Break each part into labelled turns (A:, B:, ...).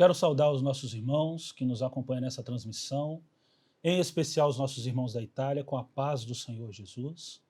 A: quero saudar os nossos irmãos que nos acompanham nessa transmissão, em especial os nossos irmãos da Itália, com a paz do Senhor Jesus.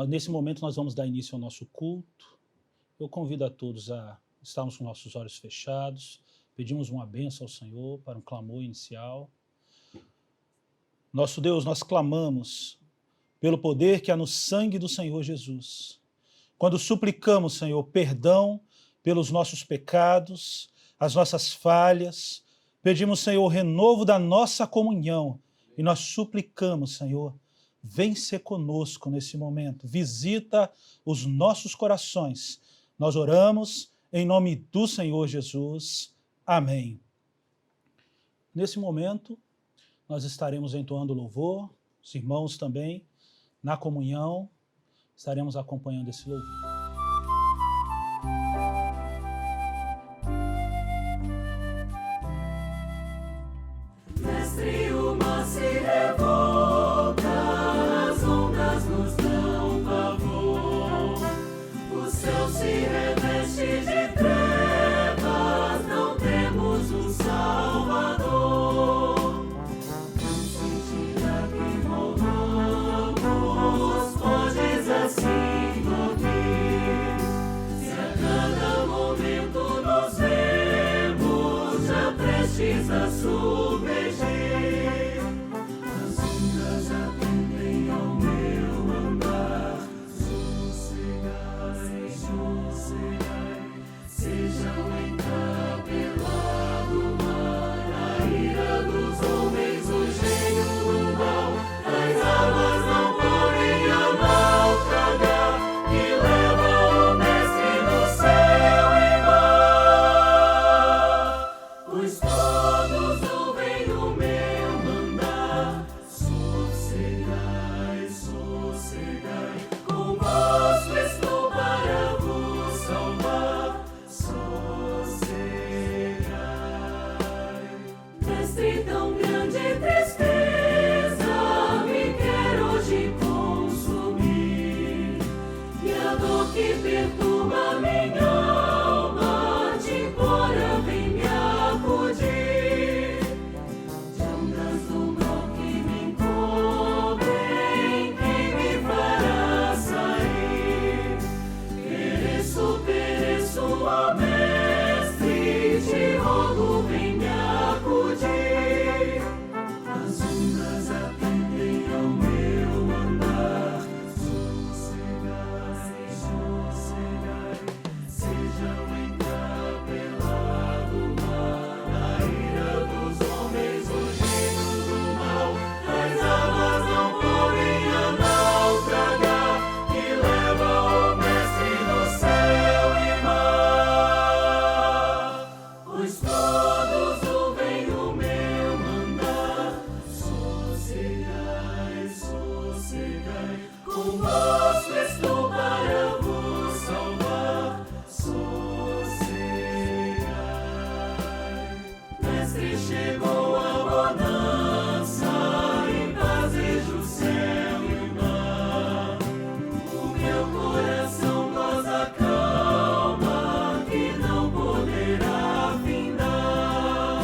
A: Nesse momento nós vamos dar início ao nosso culto. Eu convido a todos a estarmos com nossos olhos fechados, pedimos uma bênção ao Senhor para um clamor inicial. Nosso Deus, nós clamamos pelo poder que há no sangue do Senhor Jesus. Quando suplicamos, Senhor, perdão pelos nossos pecados, as nossas falhas, pedimos, Senhor, o renovo da nossa comunhão e nós suplicamos, Senhor, vem ser conosco nesse momento, visita os nossos corações. Nós oramos em nome do Senhor Jesus. Amém. Nesse momento, nós estaremos entoando louvor, os irmãos também, na comunhão, estaremos acompanhando esse louvor.
B: Mestre, o mar se revolta, as ondas nos dão pavor, o céu se reveste de trevas, não temos um Salvador. Não sentirá que morramos, podes assim dormir, se a cada momento nos vemos já prestes a submergir. As ondas atendem ao meu andar, sossegai, sossegai, sejam encapelado o mar, a ira dos homens, o gênio do mal, as águas não podem a naufragar, que leva o mestre no céu e mar. Pois todos ouvem o meu mandar, sossegai, sossegai, convosco estou para vos salvar, sossegai. Mestre, tão grande tristeza me quer hoje consumir, e a dor que perturba minha alma de embora vem me acudir. De ondas do mal que me encobrem, quem me fará sair? Pereço, ó mestre, te rogo, vem me acudir. As ondas atendem ao meu andar, sossegai, sossegai, sejam encapelado o mar, a ira dos homens, o gênio do mal, as águas não podem a naufragar, que leva o mestre no céu e mar. Pois todos ouvem o meu mandar, sossegai, sossegai, convosco estou para vos salvar, sossegai. Mestre, chegou a bonança, em paz vejo o céu e o mar, o meu coração goza calma, que não poderá findar.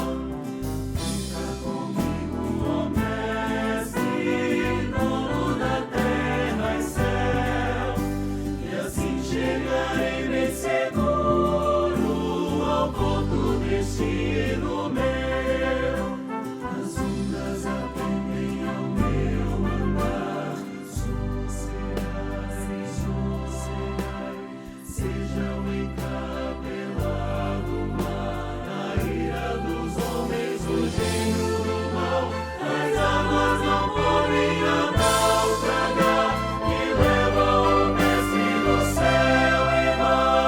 B: Fica comigo, ó mestre, dono da terra e céu, e assim chegarei bem seguro ao ponto destino meu. As ondas atendem ao meu andar, sossegai, sossegai, sejam encapelado o mar, a ira dos homens, o gênio do mal, as águas não podem a naufragar, que leva o mestre no céu e mar.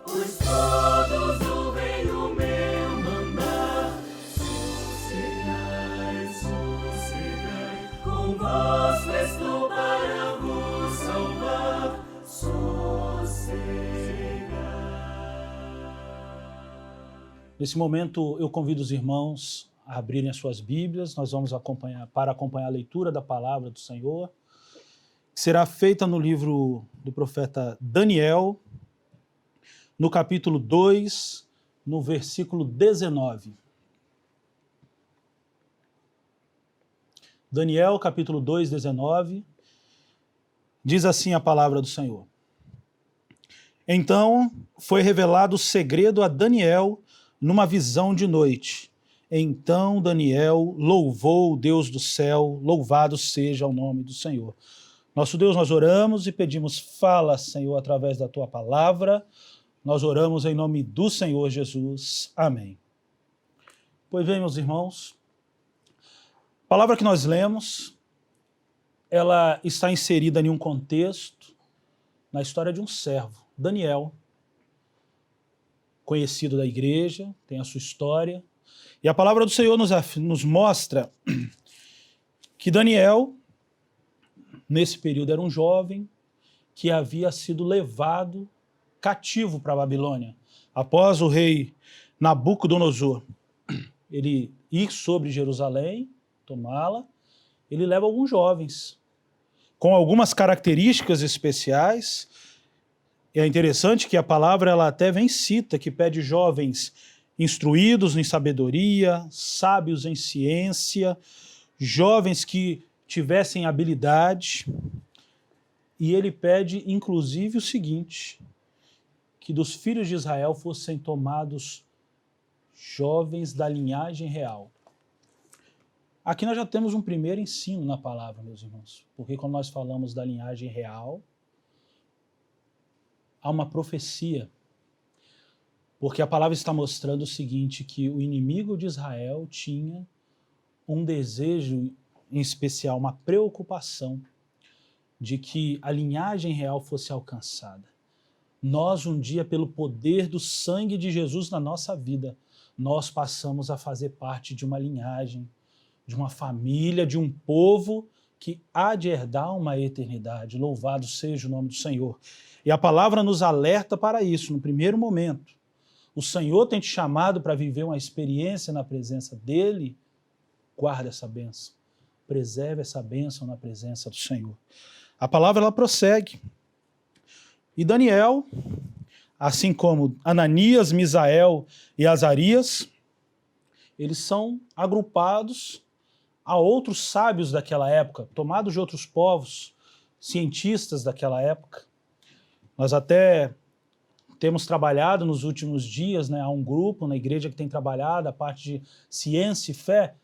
B: Pois todos ouvem o meu mandar, sossegai, sossegai, convosco estou para vos salvar, sossegai.
A: Nesse momento, eu convido os irmãos a abrirem as suas Bíblias. Nós vamos acompanhar a leitura da palavra do Senhor, que será feita no livro do profeta Daniel, no capítulo 2, no versículo 19. Daniel, capítulo 2, 19, diz assim a palavra do Senhor. Então foi revelado o segredo a Daniel numa visão de noite. Então Daniel louvou o Deus do céu, louvado seja o nome do Senhor. Nosso Deus, nós oramos e pedimos, fala, Senhor, através da tua palavra. Nós oramos em nome do Senhor Jesus. Amém. Pois bem, meus irmãos, a palavra que nós lemos, ela está inserida em um contexto, na história de um servo, Daniel, conhecido da igreja, tem a sua história. E a palavra do Senhor nos mostra que Daniel, nesse período, era um jovem que havia sido levado cativo para a Babilônia. Após o rei Nabucodonosor ele ir sobre Jerusalém, tomá-la, ele leva alguns jovens com algumas características especiais. É interessante que a palavra ela até vem cita, que pede jovens instruídos em sabedoria, sábios em ciência, jovens que tivessem habilidade. E ele pede, inclusive, o seguinte, que dos filhos de Israel fossem tomados jovens da linhagem real. Aqui nós já temos um primeiro ensino na palavra, meus irmãos, porque quando nós falamos da linhagem real, há uma profecia, porque a palavra está mostrando o seguinte, que o inimigo de Israel tinha um desejo em especial, uma preocupação de que a linhagem real fosse alcançada. Nós, um dia, pelo poder do sangue de Jesus na nossa vida, nós passamos a fazer parte de uma linhagem, de uma família, de um povo que há de herdar uma eternidade. Louvado seja o nome do Senhor. E a palavra nos alerta para isso, no primeiro momento. O Senhor tem te chamado para viver uma experiência na presença dEle. Guarda essa bênção. Preserve essa bênção na presença do Senhor. A palavra ela prossegue. E Daniel, assim como Ananias, Misael e Azarias, eles são agrupados a outros sábios daquela época, tomados de outros povos, cientistas daquela época. Nós até temos trabalhado nos últimos dias, há um grupo na igreja que tem trabalhado a parte de ciência e fé.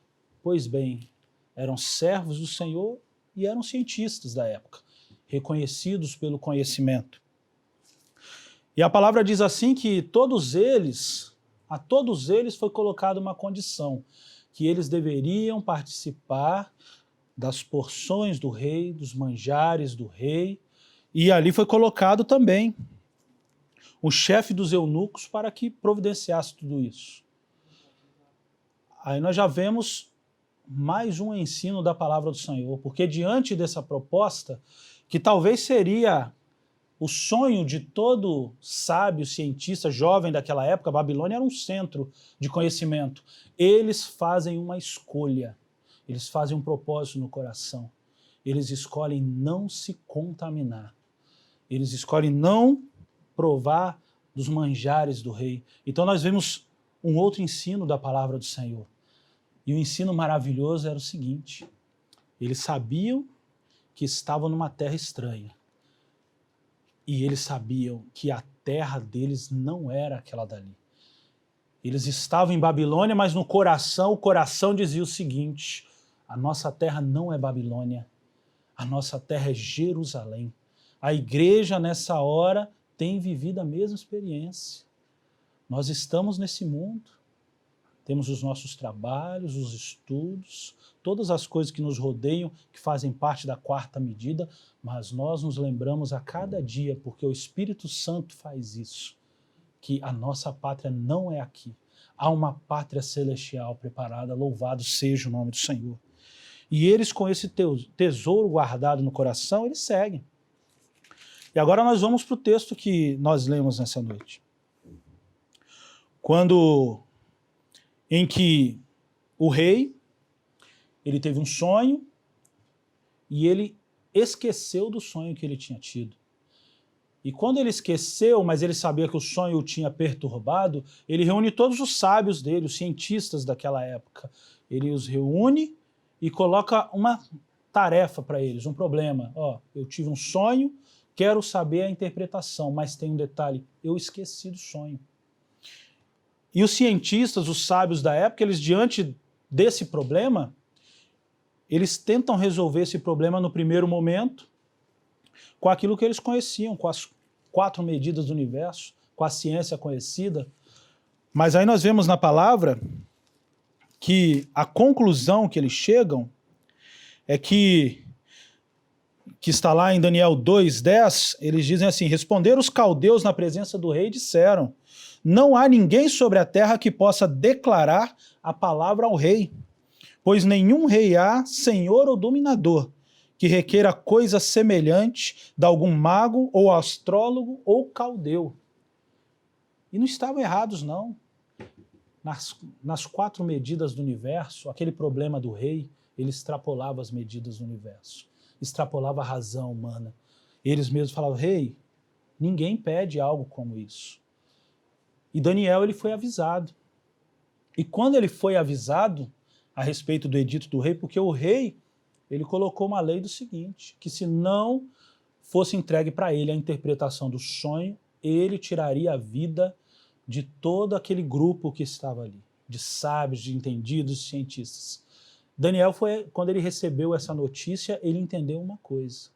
A: Pois bem, eram servos do Senhor e eram cientistas da época, reconhecidos pelo conhecimento. E a palavra diz assim que a todos eles foi colocada uma condição, que eles deveriam participar das porções do rei, dos manjares do rei, e ali foi colocado também o chefe dos eunucos para que providenciasse tudo isso. Aí nós já vemos mais um ensino da palavra do Senhor, porque diante dessa proposta, que talvez seria o sonho de todo sábio, cientista, jovem daquela época, a Babilônia era um centro de conhecimento. Eles fazem uma escolha, eles fazem um propósito no coração. Eles escolhem não se contaminar. Eles escolhem não provar dos manjares do rei. Então nós vemos um outro ensino da palavra do Senhor. E o ensino maravilhoso era o seguinte, eles sabiam que estavam numa terra estranha. E eles sabiam que a terra deles não era aquela dali. Eles estavam em Babilônia, mas no coração, o coração dizia o seguinte, a nossa terra não é Babilônia, a nossa terra é Jerusalém. A igreja, nessa hora, tem vivido a mesma experiência. Nós estamos nesse mundo, temos os nossos trabalhos, os estudos, todas as coisas que nos rodeiam, que fazem parte da quarta medida, mas nós nos lembramos a cada dia, porque o Espírito Santo faz isso, que a nossa pátria não é aqui. Há uma pátria celestial preparada, louvado seja o nome do Senhor. E eles, com esse tesouro guardado no coração, eles seguem. E agora nós vamos para o texto que nós lemos nessa noite. Em que o rei, ele teve um sonho e ele esqueceu do sonho que ele tinha tido. E quando ele esqueceu, mas ele sabia que o sonho o tinha perturbado, ele reúne todos os sábios dele, os cientistas daquela época. Ele os reúne e coloca uma tarefa para eles, um problema. Ó, eu tive um sonho, quero saber a interpretação, mas tem um detalhe, eu esqueci do sonho. E os cientistas, os sábios da época, eles diante desse problema, eles tentam resolver esse problema no primeiro momento com aquilo que eles conheciam, com as 4 medidas do universo, com a ciência conhecida. Mas aí nós vemos na palavra que a conclusão que eles chegam é que está lá em Daniel 2:10, eles dizem assim: responderam os caldeus na presença do rei e disseram: não há ninguém sobre a terra que possa declarar a palavra ao rei, pois nenhum rei há, senhor ou dominador, que requeira coisa semelhante de algum mago ou astrólogo ou caldeu. E não estavam errados, não. Nas 4 medidas do universo, aquele problema do rei, ele extrapolava as medidas do universo, extrapolava a razão humana. Eles mesmos falavam: rei, ninguém pede algo como isso. E Daniel, ele foi avisado. E quando ele foi avisado a respeito do edito do rei, porque o rei, ele colocou uma lei do seguinte, que se não fosse entregue para ele a interpretação do sonho, ele tiraria a vida de todo aquele grupo que estava ali, de sábios, de entendidos, de cientistas. Daniel quando ele recebeu essa notícia, ele entendeu uma coisa.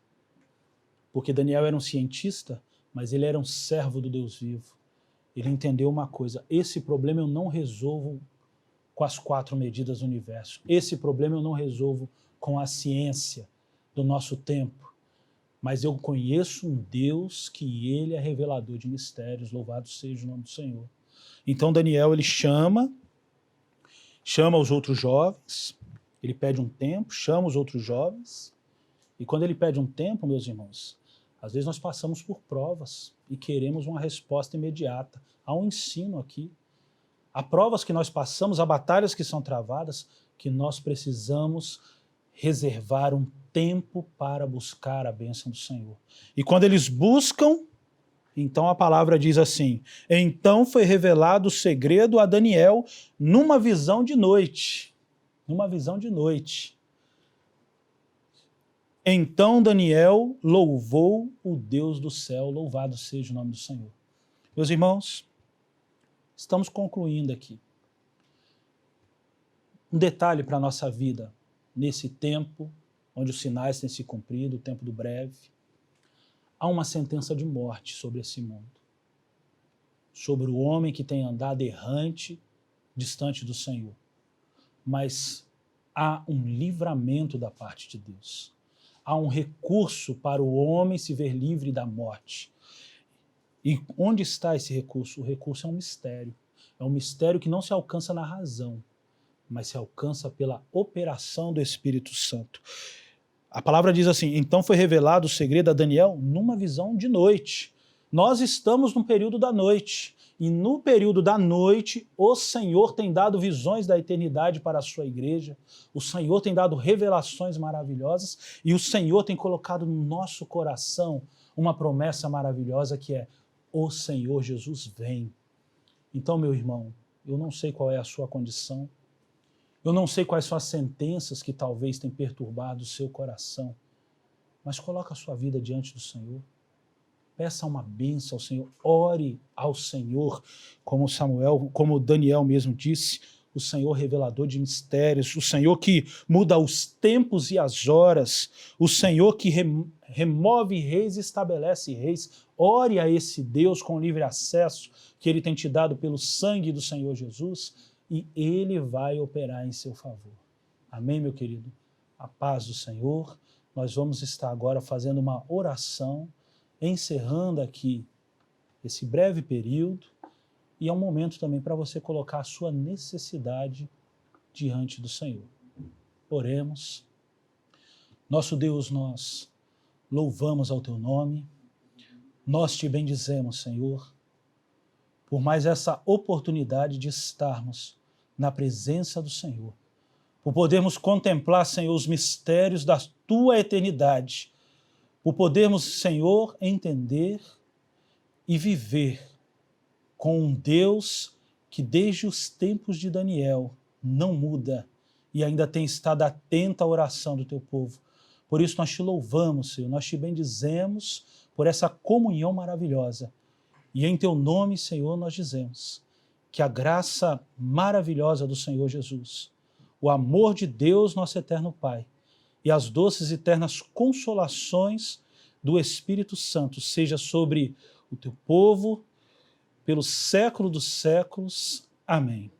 A: Porque Daniel era um cientista, mas ele era um servo do Deus vivo. Ele entendeu uma coisa: esse problema eu não resolvo com as 4 medidas do universo. Esse problema eu não resolvo com a ciência do nosso tempo. Mas eu conheço um Deus que ele é revelador de mistérios, louvado seja o nome do Senhor. Então Daniel, ele chama os outros jovens, ele pede um tempo, chama os outros jovens, e quando ele pede um tempo, meus irmãos, às vezes nós passamos por provas e queremos uma resposta imediata. Há um ensino aqui. Há provas que nós passamos, há batalhas que são travadas, que nós precisamos reservar um tempo para buscar a bênção do Senhor. E quando eles buscam, então a palavra diz assim: então foi revelado o segredo a Daniel numa visão de noite. Numa visão de noite. Então Daniel louvou o Deus do céu, louvado seja o nome do Senhor. Meus irmãos, estamos concluindo aqui. Um detalhe para a nossa vida, nesse tempo, onde os sinais têm se cumprido, o tempo do breve, há uma sentença de morte sobre esse mundo. Sobre o homem que tem andado errante, distante do Senhor. Mas há um livramento da parte de Deus. Há um recurso para o homem se ver livre da morte. E onde está esse recurso? O recurso é um mistério. É um mistério que não se alcança na razão, mas se alcança pela operação do Espírito Santo. A palavra diz assim: então foi revelado o segredo a Daniel numa visão de noite. Nós estamos no período da noite. E no período da noite, o Senhor tem dado visões da eternidade para a sua igreja, o Senhor tem dado revelações maravilhosas e o Senhor tem colocado no nosso coração uma promessa maravilhosa que é: o Senhor Jesus vem. Então, meu irmão, eu não sei qual é a sua condição, eu não sei quais são as sentenças que talvez tenham perturbado o seu coração, mas coloque a sua vida diante do Senhor. Peça uma bênção ao Senhor, ore ao Senhor, como Daniel mesmo disse, o Senhor revelador de mistérios, o Senhor que muda os tempos e as horas, o Senhor que remove reis e estabelece reis. Ore a esse Deus com livre acesso que Ele tem te dado pelo sangue do Senhor Jesus e Ele vai operar em seu favor. Amém, meu querido? A paz do Senhor. Nós vamos estar agora fazendo uma oração, encerrando aqui esse breve período, e é um momento também para você colocar a sua necessidade diante do Senhor. Oremos. Nosso Deus, nós louvamos ao Teu nome, nós Te bendizemos, Senhor, por mais essa oportunidade de estarmos na presença do Senhor, por podermos contemplar, Senhor, os mistérios da Tua eternidade, por podermos, Senhor, entender e viver com um Deus que desde os tempos de Daniel não muda e ainda tem estado atento à oração do teu povo. Por isso nós te louvamos, Senhor, nós te bendizemos por essa comunhão maravilhosa. E em teu nome, Senhor, nós dizemos que a graça maravilhosa do Senhor Jesus, o amor de Deus, nosso eterno Pai, e as doces e eternas consolações do Espírito Santo seja sobre o teu povo, pelo século dos séculos. Amém.